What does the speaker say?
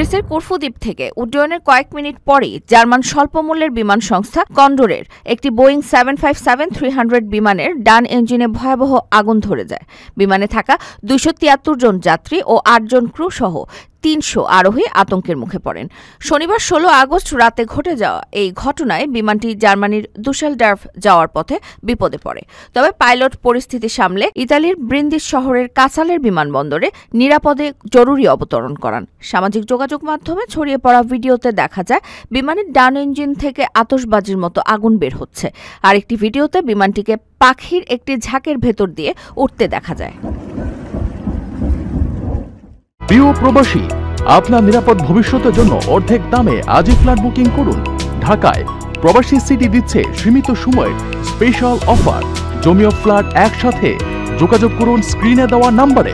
গ্রিসের করফু দ্বীপ থেকে উড্ডয়নের কয়েক মিনিট পরই জার্মান স্বল্পমূল্যের বিমান সংস্থা কন্ডোরের একটি বোয়িং 757-300 বিমানের ডান ইঞ্জিনে ভয়াবহ আগুন ধরে যায়। বিমানে থাকা 273 জন যাত্রী ও 8 জন ক্রু সহ 300 আরোহী আতঙ্কের মুখে পড়েন। শনিবার 16 আগস্ট রাতে ঘটে যাওয়া এই ঘটনায় বিমানটি জার্মানির দুসেলডর্ফ যাওয়ার পথে বিপদে পড়ে। তবে পাইলট পরিস্থিতি সামলে ইতালির ব্রিন্দিস শহরের কাসালের বিমানবন্দরে নিরাপদে জরুরি অবতরণ করান। সামাজিক যোগাযোগ মাধ্যমে ছড়িয়ে পড়া ভিডিওতে দেখা যায় বিমানের ডান ইঞ্জিন থেকে আতশবাজির মতো আগুন বের হচ্ছে। আরেকটি ভিডিওতে বিমানটিকে পাখির একটি ঝাঁকের ভেতর দিয়ে উঠতে দেখা যায়। প্রিয় প্রবাসী, আপনার নিরাপদ ভবিষ্যতের জন্য অর্ধেক দামে আজই ফ্ল্যাট বুকিং করুন। ঢাকায় প্রবাসী সিটি দিচ্ছে সীমিত সময়ের স্পেশাল অফার। জমি ও ফ্ল্যাট একসাথে। যোগাযোগ করুন স্ক্রিনে দেওয়া নম্বরে।